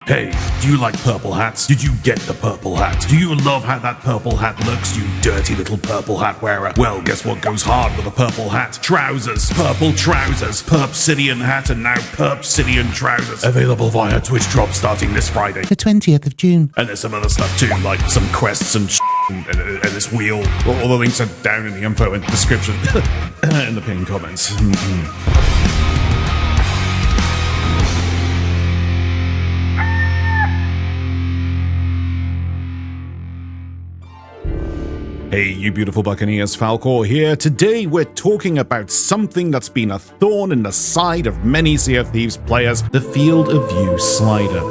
Hey, do you like purple hats? Did you get the purple hat? Do you love how that purple hat looks, you dirty little purple hat wearer? Well, guess what goes hard with a purple hat? Trousers. Purple trousers. Perpsidian hat and now Perpsidian trousers. Available via Twitch drop starting this Friday, the 20th of June. And there's some other stuff too, like some quests and and this wheel. All the links are down in the info and description in the pinned comments. Hey, you beautiful buccaneers, Falcore here. Today we're talking about something that's been a thorn in the side of many Sea of Thieves players, the Field of View slider.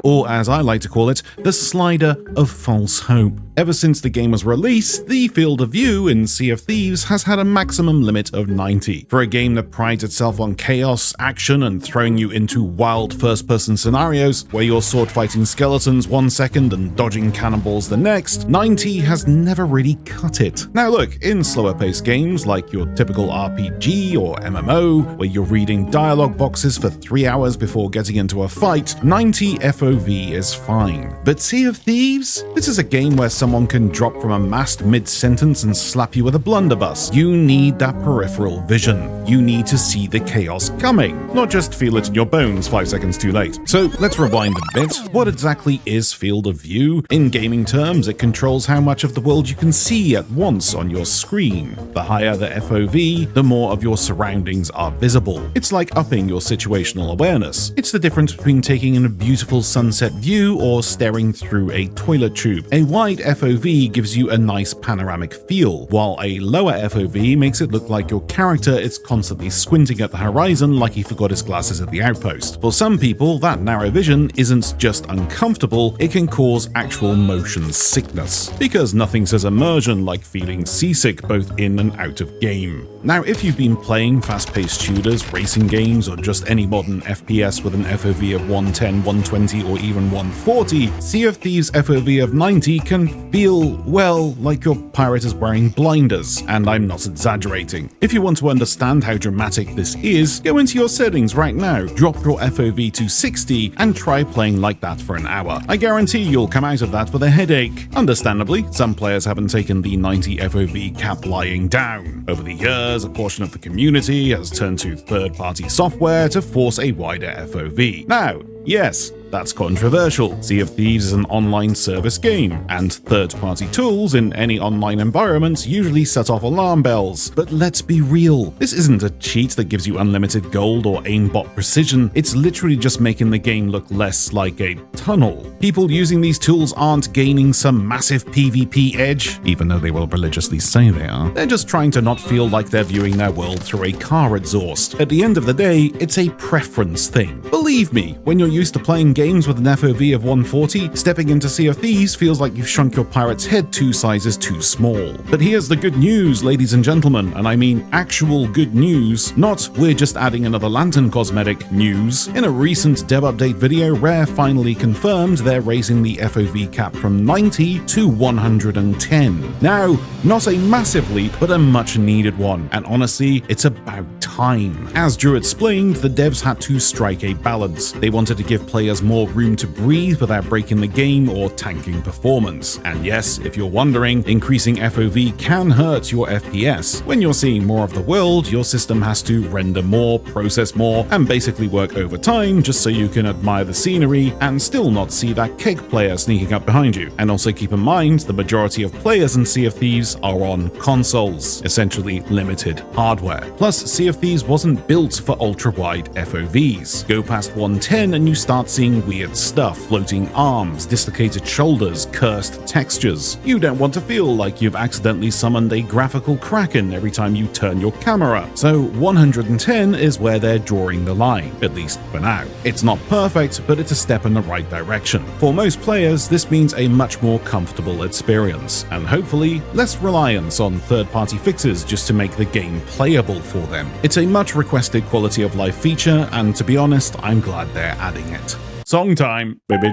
Or as I like to call it, the slider of false hope. Ever since the game was released, the Field of View in Sea of Thieves has had a maximum limit of 90. For a game that prides itself on chaos, action, and throwing you into wild first-person scenarios where you're sword-fighting skeletons 1 second and dodging cannonballs the next, 90 has never really cut it. Now look, in slower-paced games like your typical RPG or MMO, where you're reading dialogue boxes for 3 hours before getting into a fight, 90 FOV is fine. But Sea of Thieves? This is a game where someone can drop from a mast mid-sentence and slap you with a blunderbuss. You need that peripheral vision. You need to see the chaos coming, not just feel it in your bones 5 seconds too late. So let's rewind a bit. What exactly is Field of View? In gaming terms, it controls how much of the world you can see at once on your screen. The higher the FOV, the more of your surroundings are visible. It's like upping your situational awareness. It's the difference between taking in a beautiful sunset view or staring through a toilet tube. A wide FOV gives you a nice panoramic feel, while a lower FOV makes it look like your character is constantly squinting at the horizon like he forgot his glasses at the outpost. For some people, that narrow vision isn't just uncomfortable, it can cause actual motion sickness, because nothing says immersion like feeling seasick both in and out of game. Now, if you've been playing fast-paced shooters, racing games, or just any modern FPS with an FOV of 110, 120, or even 140, Sea of Thieves' FOV of 90 can feel, well, like your pirate is wearing blinders, and I'm not exaggerating. If you want to understand how dramatic this is, go into your settings right now, drop your FOV to 60, and try playing like that for an hour. I guarantee you'll come out of that with a headache. Understandably, some players haven't taken the 90 FOV cap lying down. Over the years, a portion of the community has turned to third-party software to force a wider FOV. Now, yes, that's controversial. Sea of Thieves is an online service game, and third-party tools in any online environment usually set off alarm bells. But let's be real, this isn't a cheat that gives you unlimited gold or aimbot precision, it's literally just making the game look less like a tunnel. People using these tools aren't gaining some massive PvP edge, even though they will religiously say they are. They're just trying to not feel like they're viewing their world through a car exhaust. At the end of the day, it's a preference thing. Believe me, when you're used to playing games with an FOV of 140, stepping into Sea of Thieves feels like you've shrunk your pirate's head 2 sizes too small. But here's the good news, ladies and gentlemen, and I mean actual good news, not we're just adding another lantern cosmetic news. In a recent dev update video, Rare finally confirmed they're raising the FOV cap from 90 to 110. Now, not a massive leap, but a much needed one, and honestly, it's about time. As Drew explained, the devs had to strike a balance. They wanted to give players more room to breathe without breaking the game or tanking performance. And yes, if you're wondering, increasing FOV can hurt your FPS. When you're seeing more of the world, your system has to render more, process more, and basically work overtime just so you can admire the scenery and still not see that keg player sneaking up behind you. And also keep in mind, the majority of players in Sea of Thieves are on consoles, essentially limited hardware. Plus, Sea of Thieves wasn't built for ultra-wide FOVs. Go past 110 and you start seeing weird stuff, floating arms, dislocated shoulders, cursed textures. You don't want to feel like you've accidentally summoned a graphical kraken every time you turn your camera. So 110 is where they're drawing the line, at least for now. It's not perfect, but it's a step in the right direction. For most players, this means a much more comfortable experience, and hopefully less reliance on third-party fixes just to make the game playable for them. It's a much requested quality of life feature, and to be honest, I'm glad they're adding it. Song time. Field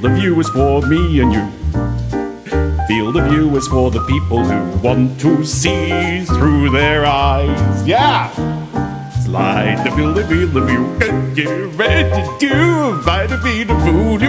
of View is for me and you. Field of View is for the people who want to see through their eyes. Yeah! Slide the field of view, get ready to do. Vitamin the food,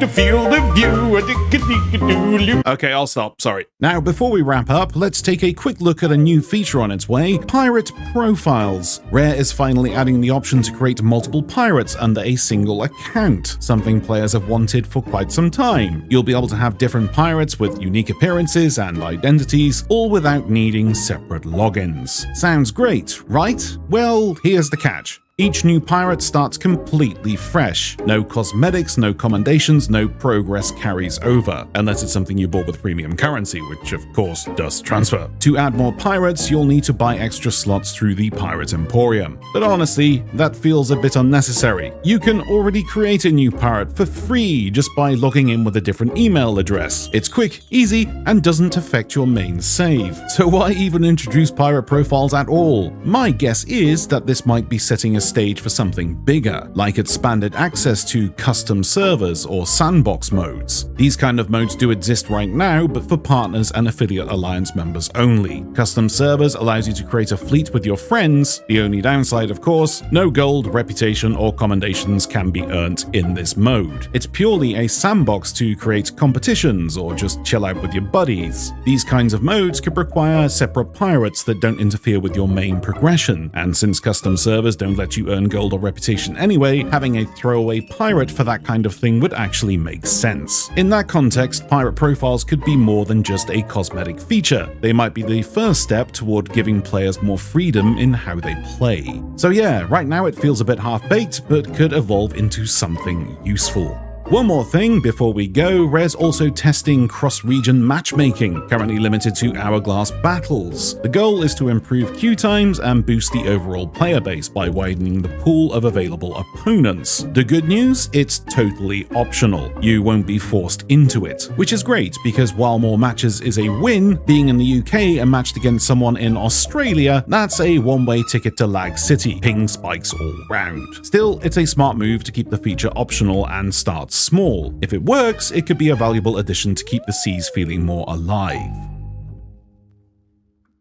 the field of view. Okay, I'll stop. Sorry. Now, before we wrap up, let's take a quick look at a new feature on its way: pirate profiles. Rare is finally adding the option to create multiple pirates under a single account, something players have wanted for quite some time. You'll be able to have different pirates with unique appearances and identities, all without needing separate logins. Sounds great, right? Well, here's the catch. Each new pirate starts completely fresh. No cosmetics, no commendations, no progress carries over, unless it's something you bought with premium currency, which of course does transfer. To add more pirates, you'll need to buy extra slots through the Pirate Emporium. But honestly, that feels a bit unnecessary. You can already create a new pirate for free just by logging in with a different email address. It's quick, easy, and doesn't affect your main save. So why even introduce pirate profiles at all? My guess is that this might be setting a stage for something bigger, like expanded access to custom servers or sandbox modes. These kind of modes do exist right now, but for partners and affiliate alliance members only. Custom servers allows you to create a fleet with your friends. The only downside, of course, no gold, reputation, or commendations can be earned in this mode. It's purely a sandbox to create competitions or just chill out with your buddies. These kinds of modes could require separate pirates that don't interfere with your main progression, and since custom servers don't let you earn gold or reputation anyway, having a throwaway pirate for that kind of thing would actually make sense. In that context, pirate profiles could be more than just a cosmetic feature. They might be the first step toward giving players more freedom in how they play. So yeah, right now it feels a bit half-baked, but could evolve into something useful. One more thing before we go, Rare's also testing cross-region matchmaking, currently limited to hourglass battles. The goal is to improve queue times and boost the overall player base by widening the pool of available opponents. The good news? It's totally optional. You won't be forced into it, which is great because while more matches is a win, being in the UK and matched against someone in Australia, that's a one-way ticket to Lag City, ping spikes all round. Still, it's a smart move to keep the feature optional and start small. If it works, it could be a valuable addition to keep the seas feeling more alive.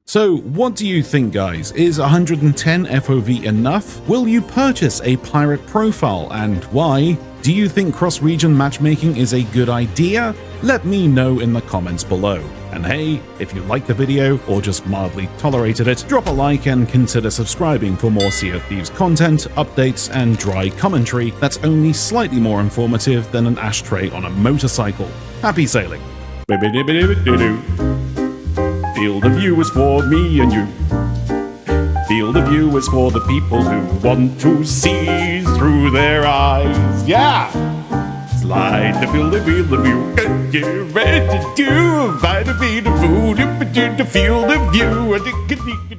So, what do you think, guys? Is 110 FOV enough? Will you purchase a pirate profile, and why? Do you think cross-region matchmaking is a good idea? Let me know in the comments below. And hey, if you liked the video or just mildly tolerated it, drop a like and consider subscribing for more Sea of Thieves content, updates, and dry commentary that's only slightly more informative than an ashtray on a motorcycle. Happy sailing! Field of view is for me and you. Field of view is for the people who want to see through their eyes. Yeah! Slide the field of view, get ready to do. Vitamin the food, the field of view.